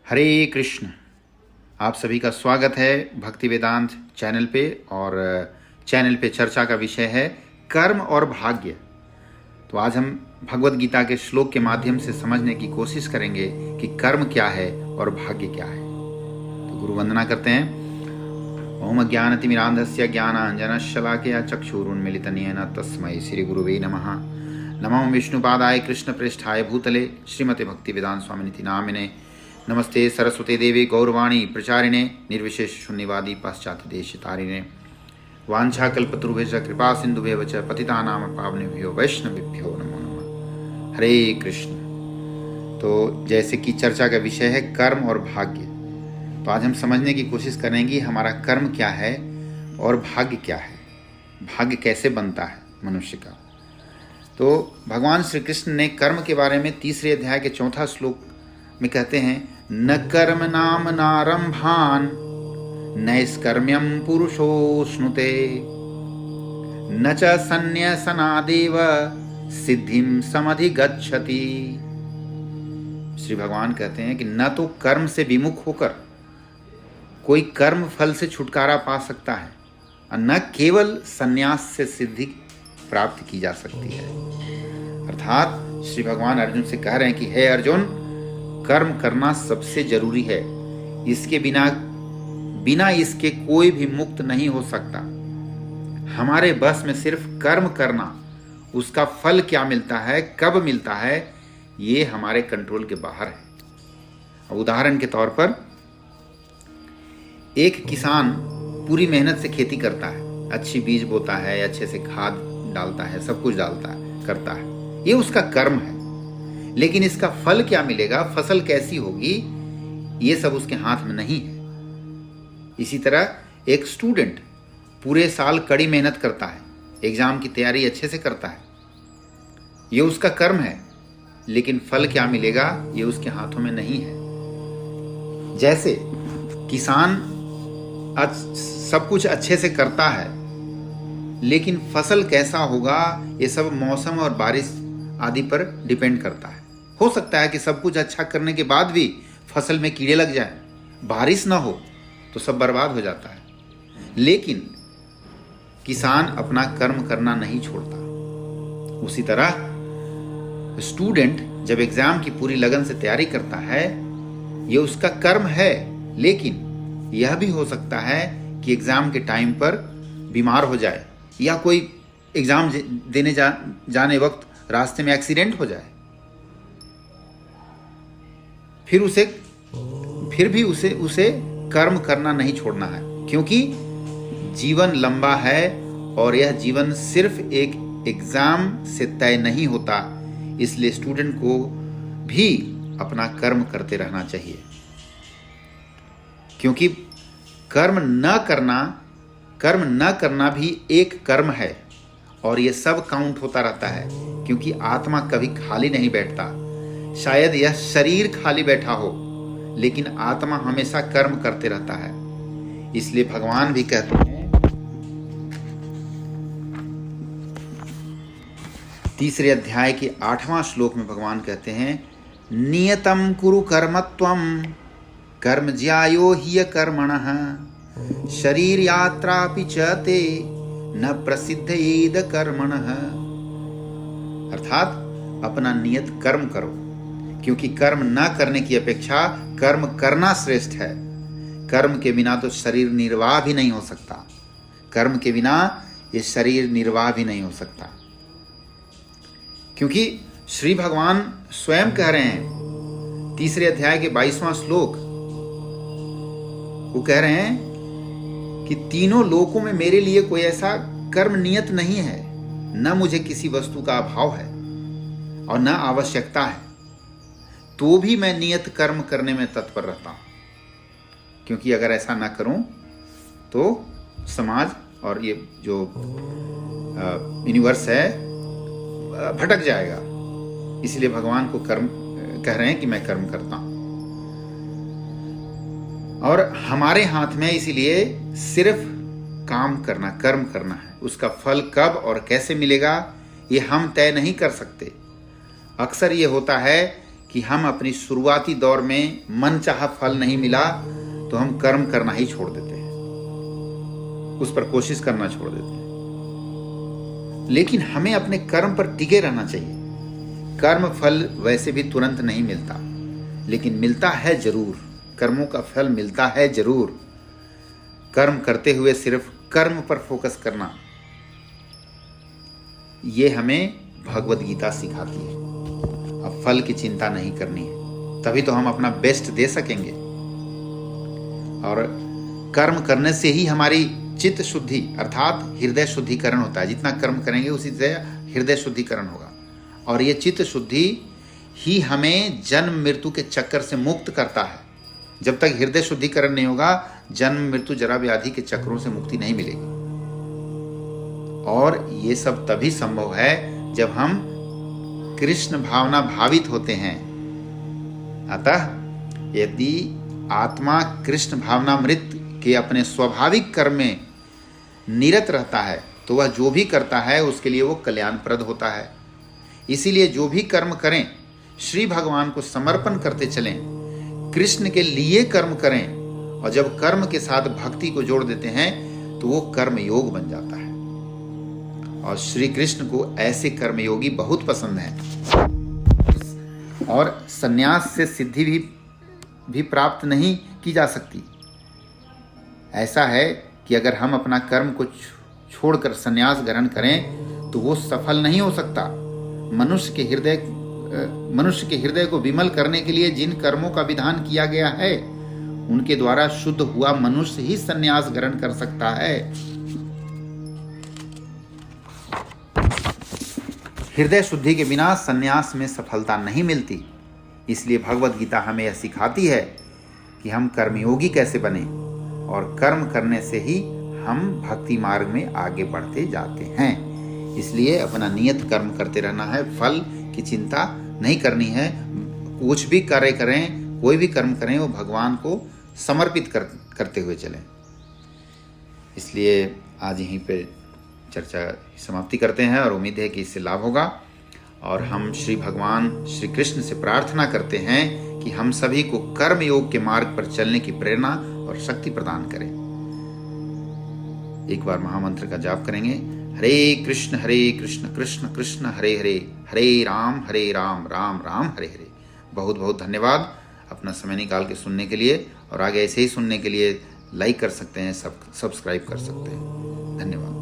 हरे कृष्ण। आप सभी का स्वागत है भक्ति वेदांत चैनल पे। और चैनल पे चर्चा का विषय है कर्म और भाग्य। तो आज हम भगवत गीता के श्लोक के माध्यम से समझने की कोशिश करेंगे कि कर्म क्या है और भाग्य क्या है। तो गुरु वंदना करते हैं। ओम ज्ञानतिमिरान्धस्य ज्ञानाञ्जनशलाकया चक्षुरुन्मीलितं येन तस्मै श्री गुरुवे नमः। नमो विष्णुपादाय कृष्णप्रेष्ठाय भूतले श्रीमते भक्ति वेदांत स्वामिनिति नामिने। नमस्ते सरस्वती देवी गौरवाणी प्रचारिणे निर्विशेष शून्यवादी पाश्चात्य देश तारिणे। वाञ्छाकल्पतरुभ्यश्च कृपा सिन्धुभ्यः च पतितानां पावनेभ्यो वैष्णवेभ्यो नमो नमः। हरे कृष्ण। तो जैसे कि चर्चा का विषय है कर्म और भाग्य, तो आज हम समझने की कोशिश करेंगे हमारा कर्म क्या है और भाग्य क्या है, भाग्य कैसे बनता है मनुष्य का। तो भगवान श्री कृष्ण ने कर्म के बारे में 3 अध्याय के 4 श्लोक में कहते हैं, न कर्म नाम नारंभान नैष्कर्म्यम पुरुषोश्नुते न च संन्यासनादेव सिद्धिम समधिगच्छति। श्री भगवान कहते हैं कि न तो कर्म से विमुख होकर कोई कर्म फल से छुटकारा पा सकता है और न केवल संन्यास से सिद्धि प्राप्त की जा सकती है। अर्थात श्री भगवान अर्जुन से कह रहे हैं कि हे अर्जुन, कर्म करना सबसे जरूरी है। इसके बिना इसके कोई भी मुक्त नहीं हो सकता। हमारे बस में सिर्फ कर्म करना, उसका फल क्या मिलता है, कब मिलता है, ये हमारे कंट्रोल के बाहर है। उदाहरण के तौर पर एक किसान पूरी मेहनत से खेती करता है, अच्छी बीज बोता है, अच्छे से खाद डालता है, सब कुछ करता है, ये उसका कर्म है। लेकिन इसका फल क्या मिलेगा, फसल कैसी होगी, ये सब उसके हाथ में नहीं है। इसी तरह एक स्टूडेंट पूरे साल कड़ी मेहनत करता है, एग्जाम की तैयारी अच्छे से करता है, ये उसका कर्म है। लेकिन फल क्या मिलेगा, ये उसके हाथों में नहीं है। जैसे किसान सब कुछ अच्छे से करता है, लेकिन फसल कैसा होगा, ये सब मौसम और बारिश आदि पर डिपेंड करता है। हो सकता है कि सब कुछ अच्छा करने के बाद भी फसल में कीड़े लग जाए, बारिश ना हो तो सब बर्बाद हो जाता है। लेकिन किसान अपना कर्म करना नहीं छोड़ता। उसी तरह स्टूडेंट जब एग्जाम की पूरी लगन से तैयारी करता है, ये उसका कर्म है। लेकिन यह भी हो सकता है कि एग्जाम के टाइम पर बीमार हो जाए या कोई एग्जाम देने जाने वक्त रास्ते में एक्सीडेंट हो जाए, फिर भी उसे कर्म करना नहीं छोड़ना है। क्योंकि जीवन लंबा है और यह जीवन सिर्फ एक एग्जाम से तय नहीं होता। इसलिए स्टूडेंट को भी अपना कर्म करते रहना चाहिए। क्योंकि कर्म न करना भी एक कर्म है और ये सब काउंट होता रहता है। क्योंकि आत्मा कभी खाली नहीं बैठता। शायद यह शरीर खाली बैठा हो, लेकिन आत्मा हमेशा कर्म करते रहता है। इसलिए भगवान भी कहते हैं 3 अध्याय के 8वां श्लोक में भगवान कहते हैं, नियतं कुरु कर्मत्वं कर्म ज्यायो ह्य कर्मणः शरीर यात्रापि च ते न प्रसिद्धेद कर्मणः। अर्थात अपना नियत कर्म करो, क्योंकि कर्म न करने की अपेक्षा कर्म करना श्रेष्ठ है। कर्म के बिना तो शरीर निर्वाह भी नहीं हो सकता। कर्म के बिना ये शरीर निर्वाह भी नहीं हो सकता। क्योंकि श्री भगवान स्वयं कह रहे हैं 3 अध्याय के 22वां श्लोक, वो कह रहे हैं कि तीनों लोकों में मेरे लिए कोई ऐसा कर्म नियत नहीं है। न मुझे किसी वस्तु का अभाव है और न आवश्यकता है, तो भी मैं नियत कर्म करने में तत्पर रहता हूं। क्योंकि अगर ऐसा ना करूं तो समाज और ये जो यूनिवर्स है भटक जाएगा। इसलिए भगवान को कर्म कह रहे हैं कि मैं कर्म करता हूं और हमारे हाथ में इसीलिए सिर्फ काम करना, कर्म करना है। उसका फल कब और कैसे मिलेगा ये हम तय नहीं कर सकते। अक्सर ये होता है कि हम अपनी शुरुआती दौर में मनचाहा फल नहीं मिला तो हम कर्म करना ही छोड़ देते हैं, उस पर कोशिश करना छोड़ देते हैं। लेकिन हमें अपने कर्म पर टिके रहना चाहिए। कर्म फल वैसे भी तुरंत नहीं मिलता, लेकिन मिलता है जरूर। कर्मों का फल मिलता है जरूर। कर्म करते हुए सिर्फ कर्म पर फोकस करना, ये हमें भगवद गीता सिखाती है। अब फल की चिंता नहीं करनी है, तभी तो हम अपना बेस्ट दे सकेंगे। और कर्म करने से ही हमारी चित्त शुद्धि अर्थात हृदय शुद्धिकरण होता है। जितना कर्म करेंगे उसी से हृदय शुद्धिकरण होगा, और ये चित्त शुद्धि ही हमें जन्म मृत्यु के चक्कर से मुक्त करता है। जब तक हृदय शुद्धिकरण नहीं होगा, जन्म मृत्यु जरा व्याधि के चक्रों से मुक्ति नहीं मिलेगी। और ये सब तभी संभव है जब हम कृष्ण भावना भावित होते हैं। अतः यदि आत्मा कृष्ण भावनामृत के अपने स्वाभाविक कर्म में निरत रहता है तो वह जो भी करता है उसके लिए वो कल्याणप्रद होता है। इसीलिए जो भी कर्म करें श्री भगवान को समर्पण करते चलें, कृष्ण के लिए कर्म करें, और जब कर्म के साथ भक्ति को जोड़ देते हैं तो वो कर्म योग बन जाता है। और श्री कृष्ण को ऐसे कर्मयोगी बहुत पसंद हैं। और संन्यास से सिद्धि भी प्राप्त नहीं की जा सकती। ऐसा है कि अगर हम अपना कर्म को छोड़कर संन्यास ग्रहण करें तो वो सफल नहीं हो सकता। मनुष्य के हृदय को विमल करने के लिए जिन कर्मों का विधान किया गया है उनके द्वारा शुद्ध हुआ मनुष्य ही संन्यास ग्रहण कर सकता है। हृदय शुद्धि के बिना संन्यास में सफलता नहीं मिलती। इसलिए भगवद गीता हमें यह सिखाती है कि हम कर्मयोगी कैसे बने, और कर्म करने से ही हम भक्ति मार्ग में आगे बढ़ते जाते हैं। इसलिए अपना नियत कर्म करते रहना है, फल की चिंता नहीं करनी है। कुछ भी कार्य करें, कोई भी कर्म करें, वो भगवान को समर्पित करते हुए चलें। इसलिए आज यहीं पे चर्चा समाप्ति करते हैं, और उम्मीद है कि इससे लाभ होगा। और हम श्री भगवान श्री कृष्ण से प्रार्थना करते हैं कि हम सभी को कर्म योग के मार्ग पर चलने की प्रेरणा और शक्ति प्रदान करें। एक बार महामंत्र का जाप करेंगे। हरे कृष्ण कृष्ण कृष्ण हरे हरे, हरे राम राम राम हरे हरे। बहुत बहुत धन्यवाद अपना समय निकाल के सुनने के लिए, और आगे ऐसे ही सुनने के लिए लाइक कर सकते हैं, सब्सक्राइब कर सकते हैं। धन्यवाद।